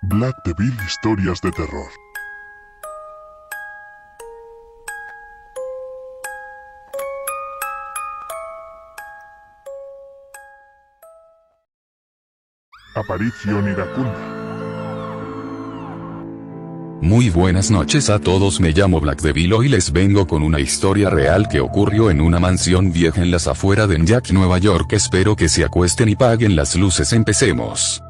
Black Devil Historias de terror. Aparición iracunda. Muy buenas noches a todos, me llamo Black Devil y les vengo con una historia real que ocurrió en una mansión vieja en las afueras de Nyack, Nueva York. Espero que se acuesten y paguen las luces. Empecemos.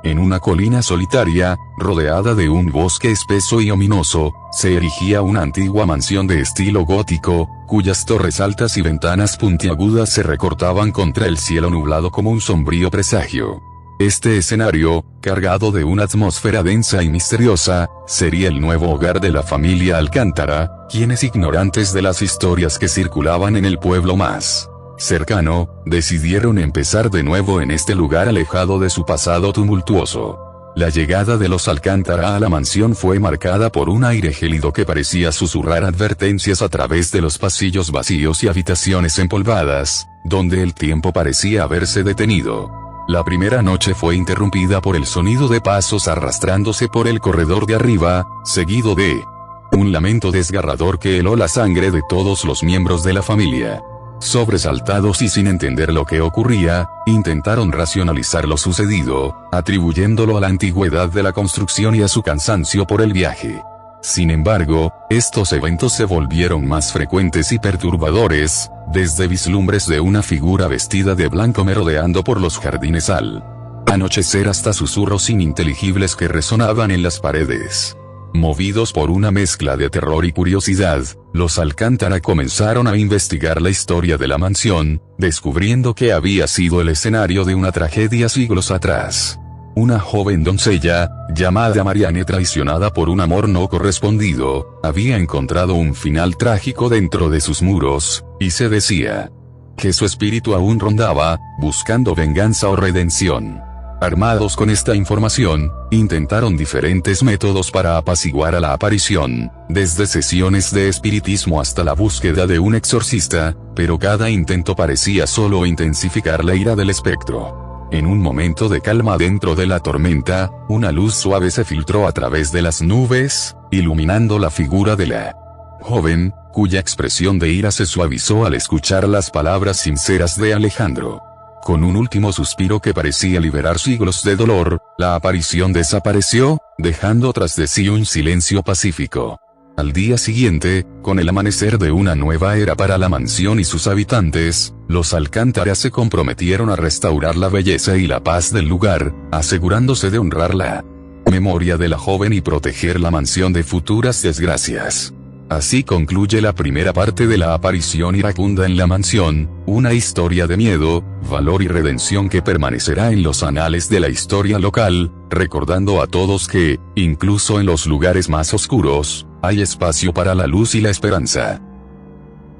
En una colina solitaria, rodeada de un bosque espeso y ominoso, se erigía una antigua mansión de estilo gótico, cuyas torres altas y ventanas puntiagudas se recortaban contra el cielo nublado como un sombrío presagio. Este escenario, cargado de una atmósfera densa y misteriosa, sería el nuevo hogar de la familia Alcántara, quienes, ignorantes de las historias que circulaban en el pueblo más cercano, decidieron empezar de nuevo en este lugar alejado de su pasado tumultuoso. La llegada de los Alcántara a la mansión fue marcada por un aire gélido que parecía susurrar advertencias a través de los pasillos vacíos y habitaciones empolvadas, donde el tiempo parecía haberse detenido. La primera noche fue interrumpida por el sonido de pasos arrastrándose por el corredor de arriba, seguido de un lamento desgarrador que heló la sangre de todos los miembros de la familia. Sobresaltados y sin entender lo que ocurría, intentaron racionalizar lo sucedido, atribuyéndolo a la antigüedad de la construcción y a su cansancio por el viaje. Sin embargo, estos eventos se volvieron más frecuentes y perturbadores, desde vislumbres de una figura vestida de blanco merodeando por los jardines al anochecer hasta susurros ininteligibles que resonaban en las paredes. Movidos por una mezcla de terror y curiosidad, los Alcántara comenzaron a investigar la historia de la mansión, descubriendo que había sido el escenario de una tragedia siglos atrás. Una joven doncella, llamada Marianne, traicionada por un amor no correspondido, había encontrado un final trágico dentro de sus muros, y se decía que su espíritu aún rondaba, buscando venganza o redención. Armados con esta información, intentaron diferentes métodos para apaciguar a la aparición, desde sesiones de espiritismo hasta la búsqueda de un exorcista, pero cada intento parecía solo intensificar la ira del espectro. En un momento de calma dentro de la tormenta, una luz suave se filtró a través de las nubes, iluminando la figura de la joven, cuya expresión de ira se suavizó al escuchar las palabras sinceras de Alejandro. Con un último suspiro que parecía liberar siglos de dolor, la aparición desapareció, dejando tras de sí un silencio pacífico. Al día siguiente, con el amanecer de una nueva era para la mansión y sus habitantes, los Alcántara se comprometieron a restaurar la belleza y la paz del lugar, asegurándose de honrar la memoria de la joven y proteger la mansión de futuras desgracias. Así concluye la primera parte de la aparición iracunda en la mansión, una historia de miedo, valor y redención que permanecerá en los anales de la historia local, recordando a todos que, incluso en los lugares más oscuros, hay espacio para la luz y la esperanza.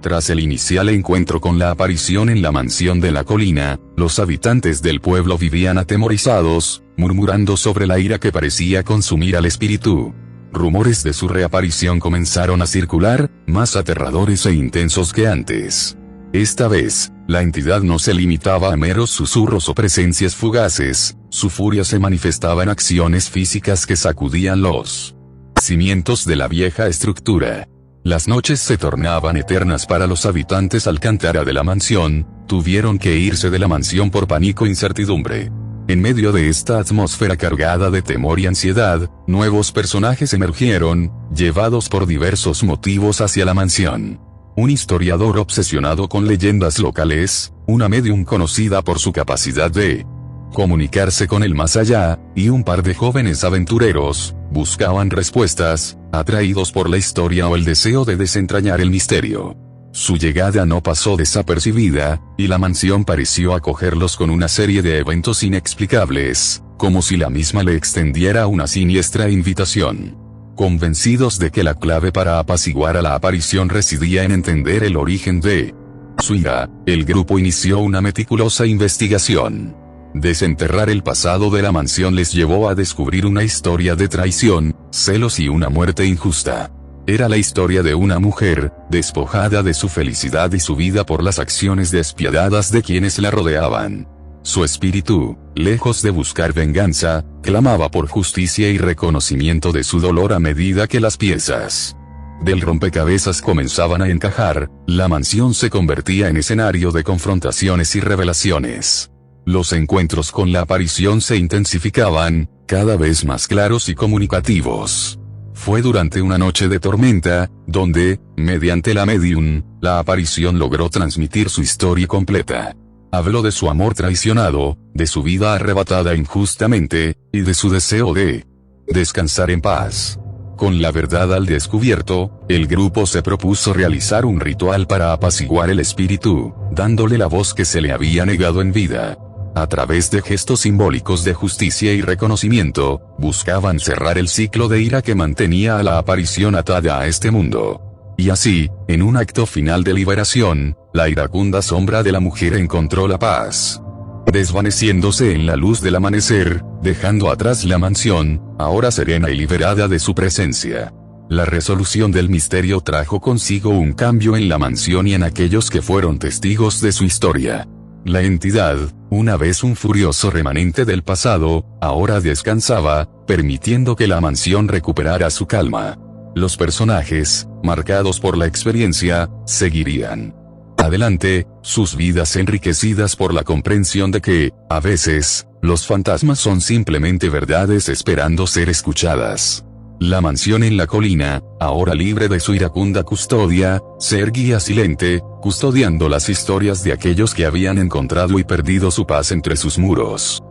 Tras el inicial encuentro con la aparición en la mansión de la colina, los habitantes del pueblo vivían atemorizados, murmurando sobre la ira que parecía consumir al espíritu. Rumores de su reaparición comenzaron a circular, más aterradores e intensos que antes. Esta vez, la entidad no se limitaba a meros susurros o presencias fugaces, su furia se manifestaba en acciones físicas que sacudían los cimientos de la vieja estructura. Las noches se tornaban eternas para los habitantes Alcántara de la mansión, tuvieron que irse de la mansión por pánico e incertidumbre. En medio de esta atmósfera cargada de temor y ansiedad, nuevos personajes emergieron, llevados por diversos motivos hacia la mansión. Un historiador obsesionado con leyendas locales, una médium conocida por su capacidad de comunicarse con el más allá, y un par de jóvenes aventureros, buscaban respuestas, atraídos por la historia o el deseo de desentrañar el misterio. Su llegada no pasó desapercibida, y la mansión pareció acogerlos con una serie de eventos inexplicables, como si la misma le extendiera una siniestra invitación. Convencidos de que la clave para apaciguar a la aparición residía en entender el origen de su ira, el grupo inició una meticulosa investigación. Desenterrar el pasado de la mansión les llevó a descubrir una historia de traición, celos y una muerte injusta. Era la historia de una mujer, despojada de su felicidad y su vida por las acciones despiadadas de quienes la rodeaban. su espíritu, lejos de buscar venganza, clamaba por justicia y reconocimiento de su dolor a medida que las piezas del rompecabezas comenzaban a encajar, la mansión se convertía en escenario de confrontaciones y revelaciones. Los encuentros con la aparición se intensificaban, cada vez más claros y comunicativos. Fue durante una noche de tormenta, donde, mediante la medium, la aparición logró transmitir su historia completa. Habló de su amor traicionado, de su vida arrebatada injustamente, y de su deseo de descansar en paz. Con la verdad al descubierto, el grupo se propuso realizar un ritual para apaciguar el espíritu, dándole la voz que se le había negado en vida. A través de gestos simbólicos de justicia y reconocimiento, buscaban cerrar el ciclo de ira que mantenía a la aparición atada a este mundo. Y así, en un acto final de liberación, la iracunda sombra de la mujer encontró la paz, desvaneciéndose en la luz del amanecer, dejando atrás la mansión, ahora serena y liberada de su presencia. La resolución del misterio trajo consigo un cambio en la mansión y en aquellos que fueron testigos de su historia. La entidad, una vez un furioso remanente del pasado, ahora descansaba, permitiendo que la mansión recuperara su calma. Los personajes, marcados por la experiencia, seguirían adelante, sus vidas enriquecidas por la comprensión de que, a veces, los fantasmas son simplemente verdades esperando ser escuchadas. La mansión en la colina, ahora libre de su iracunda custodia, se erguía silente, custodiando las historias de aquellos que habían encontrado y perdido su paz entre sus muros.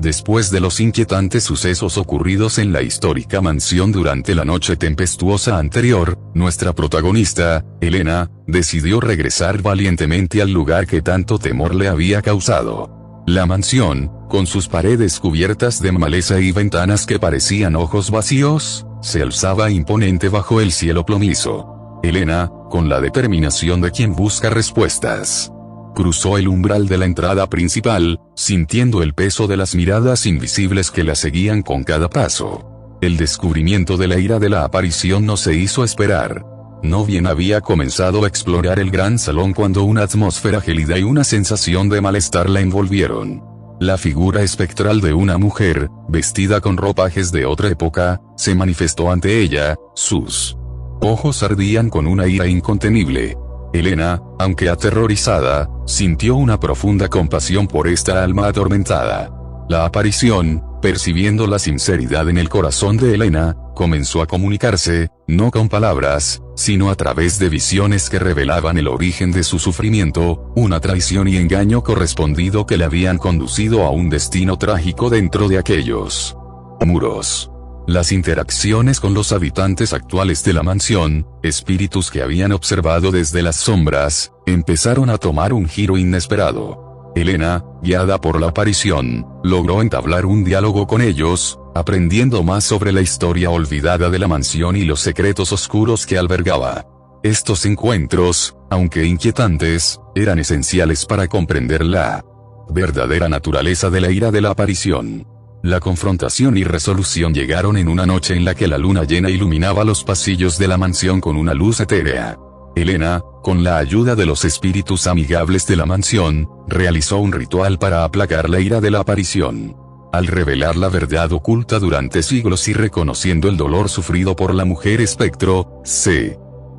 Después de los inquietantes sucesos ocurridos en la histórica mansión durante la noche tempestuosa anterior, nuestra protagonista, Elena, decidió regresar valientemente al lugar que tanto temor le había causado. La mansión, con sus paredes cubiertas de maleza y ventanas que parecían ojos vacíos, se alzaba imponente bajo el cielo plomizo. Elena, con la determinación de quien busca respuestas, cruzó el umbral de la entrada principal, sintiendo el peso de las miradas invisibles que la seguían con cada paso. El descubrimiento de la ira de la aparición no se hizo esperar. No bien había comenzado a explorar el gran salón cuando una atmósfera gélida y una sensación de malestar la envolvieron. La figura espectral de una mujer, vestida con ropajes de otra época, se manifestó ante ella, sus ojos ardían con una ira incontenible. Elena, aunque aterrorizada, sintió una profunda compasión por esta alma atormentada. La aparición, percibiendo la sinceridad en el corazón de Elena, comenzó a comunicarse, no con palabras, sino a través de visiones que revelaban el origen de su sufrimiento, una traición y engaño correspondido que le habían conducido a un destino trágico dentro de aquellos muros. Las interacciones con los habitantes actuales de la mansión, espíritus que habían observado desde las sombras, empezaron a tomar un giro inesperado. Elena, guiada por la aparición, logró entablar un diálogo con ellos, aprendiendo más sobre la historia olvidada de la mansión y los secretos oscuros que albergaba. Estos encuentros, aunque inquietantes, eran esenciales para comprender la verdadera naturaleza de la ira de la aparición. La confrontación y resolución llegaron en una noche en la que la luna llena iluminaba los pasillos de la mansión con una luz etérea. Elena, con la ayuda de los espíritus amigables de la mansión, realizó un ritual para aplacar la ira de la aparición. Al revelar la verdad oculta durante siglos y reconociendo el dolor sufrido por la mujer espectro, se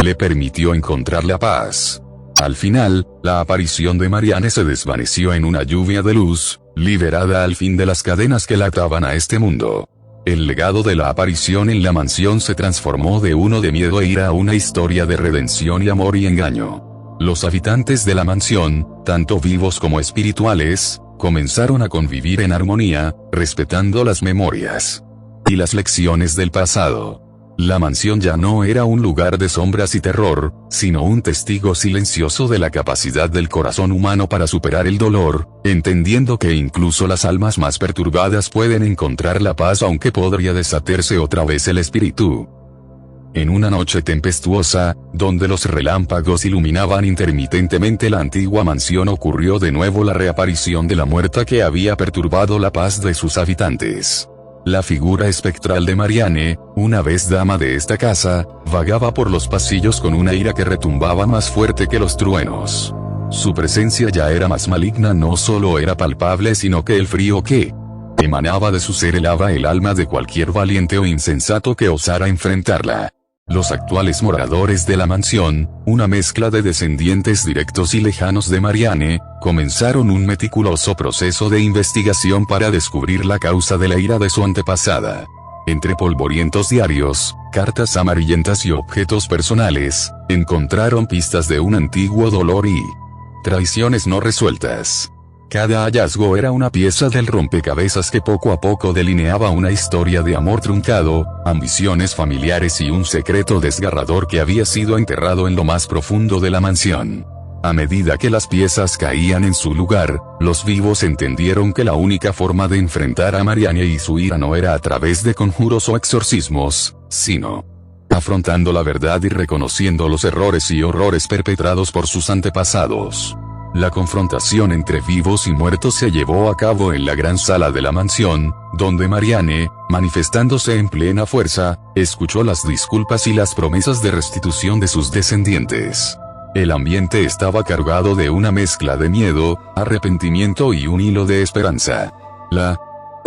le permitió encontrar la paz. Al final, la aparición de Marianne se desvaneció en una lluvia de luz, liberada al fin de las cadenas que la ataban a este mundo. El legado de la aparición en la mansión se transformó de uno de miedo e ira a una historia de redención y amor y engaño. Los habitantes de la mansión, tanto vivos como espirituales, comenzaron a convivir en armonía, respetando las memorias y las lecciones del pasado. La mansión ya no era un lugar de sombras y terror, sino un testigo silencioso de la capacidad del corazón humano para superar el dolor, entendiendo que incluso las almas más perturbadas pueden encontrar la paz aunque podría desatarse otra vez el espíritu. En una noche tempestuosa, donde los relámpagos iluminaban intermitentemente la antigua mansión, ocurrió de nuevo la reaparición de la muerta que había perturbado la paz de sus habitantes. La figura espectral de Marianne, una vez dama de esta casa, vagaba por los pasillos con una ira que retumbaba más fuerte que los truenos. Su presencia ya era más maligna, no solo era palpable sino que el frío que emanaba de su ser helaba el alma de cualquier valiente o insensato que osara enfrentarla. Los actuales moradores de la mansión, una mezcla de descendientes directos y lejanos de Marianne, comenzaron un meticuloso proceso de investigación para descubrir la causa de la ira de su antepasada. Entre polvorientos diarios, cartas amarillentas y objetos personales, encontraron pistas de un antiguo dolor y traiciones no resueltas. Cada hallazgo era una pieza del rompecabezas que poco a poco delineaba una historia de amor truncado, ambiciones familiares y un secreto desgarrador que había sido enterrado en lo más profundo de la mansión. A medida que las piezas caían en su lugar, los vivos entendieron que la única forma de enfrentar a Marianne y su ira no era a través de conjuros o exorcismos, sino afrontando la verdad y reconociendo los errores y horrores perpetrados por sus antepasados. La confrontación entre vivos y muertos se llevó a cabo en la gran sala de la mansión, donde Marianne, manifestándose en plena fuerza, escuchó las disculpas y las promesas de restitución de sus descendientes. El ambiente estaba cargado de una mezcla de miedo, arrepentimiento y un hilo de esperanza. La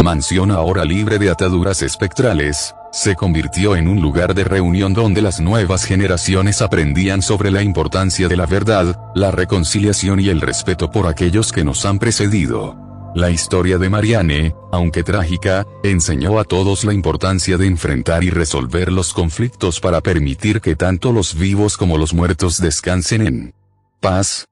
mansión, ahora libre de ataduras espectrales, se convirtió en un lugar de reunión donde las nuevas generaciones aprendían sobre la importancia de la verdad, la reconciliación y el respeto por aquellos que nos han precedido. La historia de Marianne, aunque trágica, enseñó a todos la importancia de enfrentar y resolver los conflictos para permitir que tanto los vivos como los muertos descansen en paz.